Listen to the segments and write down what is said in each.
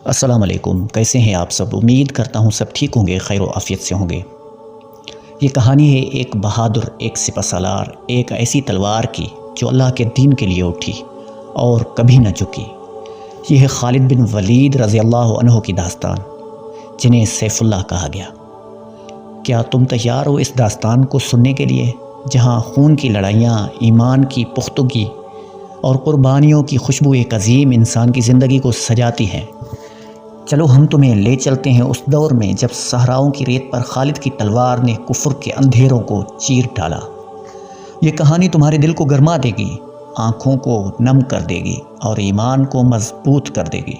السلام علیکم، کیسے ہیں آپ سب؟ امید کرتا ہوں سب ٹھیک ہوں گے، خیر و عافیت سے ہوں گے۔ یہ کہانی ہے ایک بہادر، ایک سپہ سالار، ایک ایسی تلوار کی جو اللہ کے دین کے لیے اٹھی اور کبھی نہ جھکی۔ یہ ہے خالد بن ولید رضی اللہ عنہ کی داستان، جنہیں سیف اللہ کہا گیا۔ کیا تم تیار ہو اس داستان کو سننے کے لیے، جہاں خون کی لڑائیاں، ایمان کی پختگی اور قربانیوں کی خوشبو ایک عظیم انسان کی زندگی کو سجاتی ہیں؟ چلو ہم تمہیں لے چلتے ہیں اس دور میں جب صحراؤں کی ریت پر خالد کی تلوار نے کفر کے اندھیروں کو چیر ڈالا۔ یہ کہانی تمہارے دل کو گرما دے گی، آنکھوں کو نم کر دے گی اور ایمان کو مضبوط کر دے گی،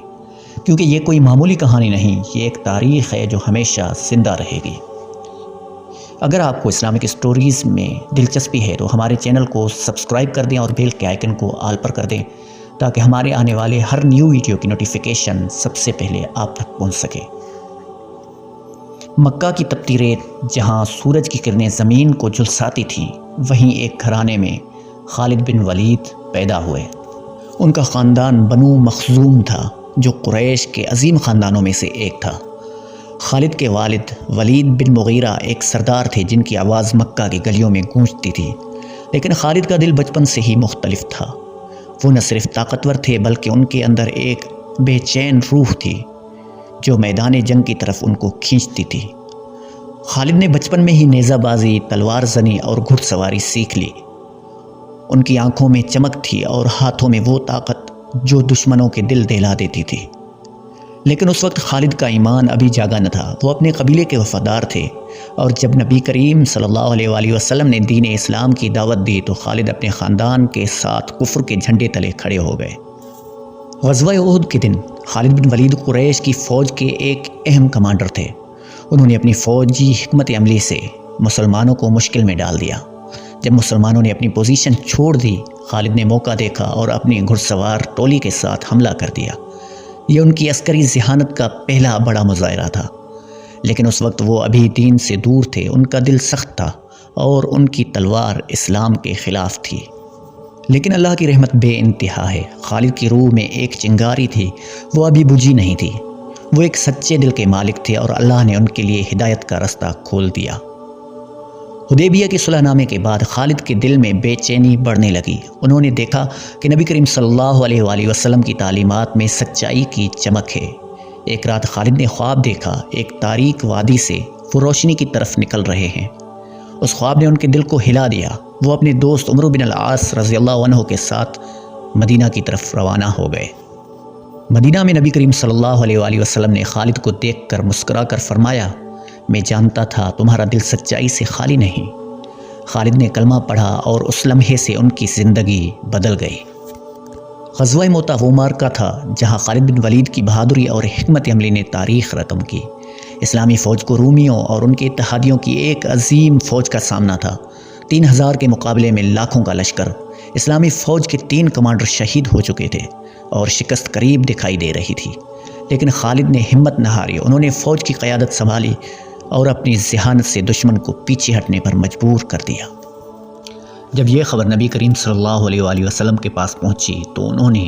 کیونکہ یہ کوئی معمولی کہانی نہیں، یہ ایک تاریخ ہے جو ہمیشہ زندہ رہے گی۔ اگر آپ کو اسلامک اسٹوریز میں دلچسپی ہے تو ہمارے چینل کو سبسکرائب کر دیں اور بیل کے آئیکن کو آل پر کر دیں، تاکہ ہمارے آنے والے ہر نیو ویڈیو کی نوٹیفیکیشن سب سے پہلے آپ تک پہنچ سکے۔ مکہ کی تپتی ریت جہاں سورج کی کرنیں زمین کو جھلساتی تھیں، وہیں ایک گھرانے میں خالد بن ولید پیدا ہوئے۔ ان کا خاندان بنو مخزوم تھا، جو قریش کے عظیم خاندانوں میں سے ایک تھا۔ خالد کے والد ولید بن مغیرہ ایک سردار تھے جن کی آواز مکہ کی گلیوں میں گونجتی تھی، لیکن خالد کا دل بچپن سے ہی مختلف تھا۔ وہ نہ صرف طاقتور تھے بلکہ ان کے اندر ایک بے چین روح تھی جو میدان جنگ کی طرف ان کو کھینچتی تھی۔ خالد نے بچپن میں ہی نیزہ بازی، تلوار زنی اور گھڑ سواری سیکھ لی۔ ان کی آنکھوں میں چمک تھی اور ہاتھوں میں وہ طاقت جو دشمنوں کے دل دہلا دیتی تھی۔ لیکن اس وقت خالد کا ایمان ابھی جاگا نہ تھا۔ وہ اپنے قبیلے کے وفادار تھے، اور جب نبی کریم صلی اللہ علیہ وآلہ وسلم نے دین اسلام کی دعوت دی تو خالد اپنے خاندان کے ساتھ کفر کے جھنڈے تلے کھڑے ہو گئے۔ غزوہ احد کے دن خالد بن ولید قریش کی فوج کے ایک اہم کمانڈر تھے۔ انہوں نے اپنی فوجی حکمت عملی سے مسلمانوں کو مشکل میں ڈال دیا۔ جب مسلمانوں نے اپنی پوزیشن چھوڑ دی، خالد نے موقع دیکھا اور اپنی گھڑ سوار ٹولی کے ساتھ حملہ کر دیا۔ یہ ان کی عسکری ذہانت کا پہلا بڑا مظاہرہ تھا، لیکن اس وقت وہ ابھی دین سے دور تھے۔ ان کا دل سخت تھا اور ان کی تلوار اسلام کے خلاف تھی۔ لیکن اللہ کی رحمت بے انتہا ہے۔ خالد کی روح میں ایک چنگاری تھی، وہ ابھی بجھی نہیں تھی۔ وہ ایک سچے دل کے مالک تھے اور اللہ نے ان کے لیے ہدایت کا راستہ کھول دیا۔ حدیبیہ کے صلح نامے کے بعد خالد کے دل میں بے چینی بڑھنے لگی۔ انہوں نے دیکھا کہ نبی کریم صلی اللہ علیہ وآلہ وسلم کی تعلیمات میں سچائی کی چمک ہے۔ ایک رات خالد نے خواب دیکھا، ایک تاریک وادی سے وہ روشنی کی طرف نکل رہے ہیں۔ اس خواب نے ان کے دل کو ہلا دیا۔ وہ اپنے دوست عمرو بن العاص رضی اللہ عنہ کے ساتھ مدینہ کی طرف روانہ ہو گئے۔ مدینہ میں نبی کریم صلی اللہ علیہ وآلہ وسلم نے خالد کو دیکھ کر مسکرا کر فرمایا، میں جانتا تھا تمہارا دل سچائی سے خالی نہیں۔ خالد نے کلمہ پڑھا اور اس لمحے سے ان کی زندگی بدل گئی۔ غزوہ موتا وہ معرکہ تھا جہاں خالد بن ولید کی بہادری اور حکمت عملی نے تاریخ رقم کی۔ اسلامی فوج کو رومیوں اور ان کے اتحادیوں کی ایک عظیم فوج کا سامنا تھا۔ 3000 کے مقابلے میں لاکھوں کا لشکر۔ اسلامی فوج کے 3 کمانڈر شہید ہو چکے تھے اور شکست قریب دکھائی دے رہی تھی، لیکن خالد نے ہمت نہ ہاری۔ انہوں نے فوج کی قیادت سنبھالی اور اپنی ذہانت سے دشمن کو پیچھے ہٹنے پر مجبور کر دیا۔ جب یہ خبر نبی کریم صلی اللہ علیہ وآلہ وسلم کے پاس پہنچی تو انہوں نے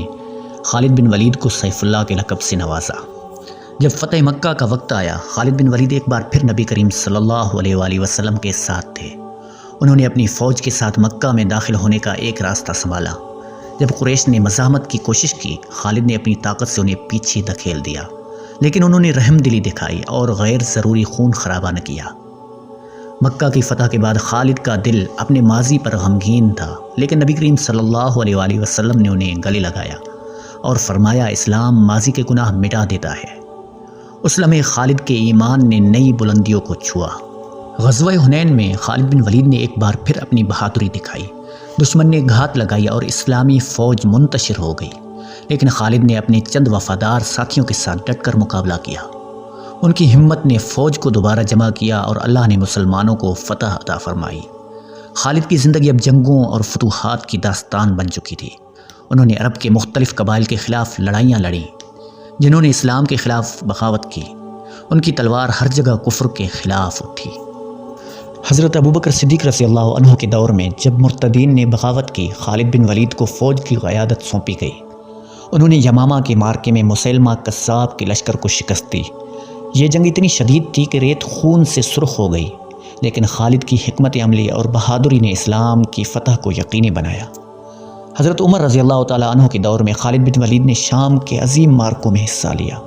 خالد بن ولید کو سیف اللہ کے لقب سے نوازا۔ جب فتح مکہ کا وقت آیا، خالد بن ولید ایک بار پھر نبی کریم صلی اللہ علیہ وآلہ وسلم کے ساتھ تھے۔ انہوں نے اپنی فوج کے ساتھ مکہ میں داخل ہونے کا ایک راستہ سنبھالا۔ جب قریش نے مزاحمت کی کوشش کی، خالد نے اپنی طاقت سے انہیں پیچھے دھکیل دیا، لیکن انہوں نے رحم دلی دکھائی اور غیر ضروری خون خرابہ نہ کیا۔ مکہ کی فتح کے بعد خالد کا دل اپنے ماضی پر غمگین تھا، لیکن نبی کریم صلی اللہ علیہ وآلہ وسلم نے انہیں گلے لگایا اور فرمایا، اسلام ماضی کے گناہ مٹا دیتا ہے۔ اس لمحے خالد کے ایمان نے نئی بلندیوں کو چھوا۔ غزوہ حنین میں خالد بن ولید نے ایک بار پھر اپنی بہادری دکھائی۔ دشمن نے گھات لگائی اور اسلامی فوج منتشر ہو گئی، لیکن خالد نے اپنے چند وفادار ساتھیوں کے ساتھ ڈٹ کر مقابلہ کیا۔ ان کی ہمت نے فوج کو دوبارہ جمع کیا اور اللہ نے مسلمانوں کو فتح عطا فرمائی۔ خالد کی زندگی اب جنگوں اور فتوحات کی داستان بن چکی تھی۔ انہوں نے عرب کے مختلف قبائل کے خلاف لڑائیاں لڑیں، جنہوں نے اسلام کے خلاف بغاوت کی۔ ان کی تلوار ہر جگہ کفر کے خلاف اٹھی۔ حضرت ابوبکر صدیق رضی اللہ عنہ کے دور میں جب مرتدین نے بغاوت کی، خالد بن ولید کو فوج کی قیادت سونپی گئی۔ انہوں نے یمامہ کے مارکے میں مسیلمہ قذاب کے لشکر کو شکست دی۔ یہ جنگ اتنی شدید تھی کہ ریت خون سے سرخ ہو گئی، لیکن خالد کی حکمت عملی اور بہادری نے اسلام کی فتح کو یقینی بنایا۔ حضرت عمر رضی اللہ تعالیٰ عنہ کے دور میں خالد بن ولید نے شام کے عظیم مارکوں میں حصہ لیا۔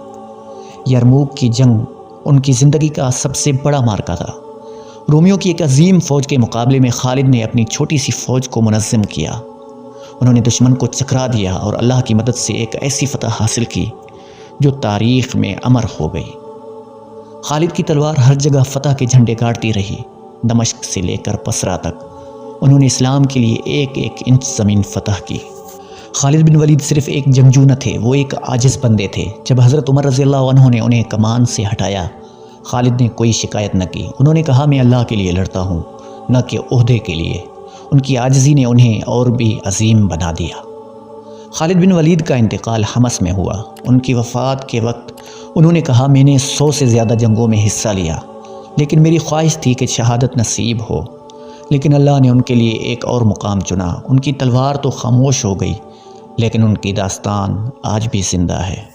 یرموک کی جنگ ان کی زندگی کا سب سے بڑا مارکا تھا۔ رومیوں کی ایک عظیم فوج کے مقابلے میں خالد نے اپنی چھوٹی سی فوج کو منظم کیا۔ انہوں نے دشمن کو چکرا دیا اور اللہ کی مدد سے ایک ایسی فتح حاصل کی جو تاریخ میں امر ہو گئی۔ خالد کی تلوار ہر جگہ فتح کے جھنڈے گاڑتی رہی۔ دمشق سے لے کر بصرہ تک انہوں نے اسلام کے لیے ایک ایک انچ زمین فتح کی۔ خالد بن ولید صرف ایک جنگجو نہ تھے، وہ ایک عاجز بندے تھے۔ جب حضرت عمر رضی اللہ عنہ نے انہیں کمان سے ہٹایا، خالد نے کوئی شکایت نہ کی۔ انہوں نے کہا، میں اللہ کے لیے لڑتا ہوں، نہ کہ عہدے کے لیے۔ ان کی عاجزی نے انہیں اور بھی عظیم بنا دیا۔ خالد بن ولید کا انتقال حمص میں ہوا۔ ان کی وفات کے وقت انہوں نے کہا، میں نے 100 سے زیادہ جنگوں میں حصہ لیا، لیکن میری خواہش تھی کہ شہادت نصیب ہو، لیکن اللہ نے ان کے لیے ایک اور مقام چنا۔ ان کی تلوار تو خاموش ہو گئی، لیکن ان کی داستان آج بھی زندہ ہے۔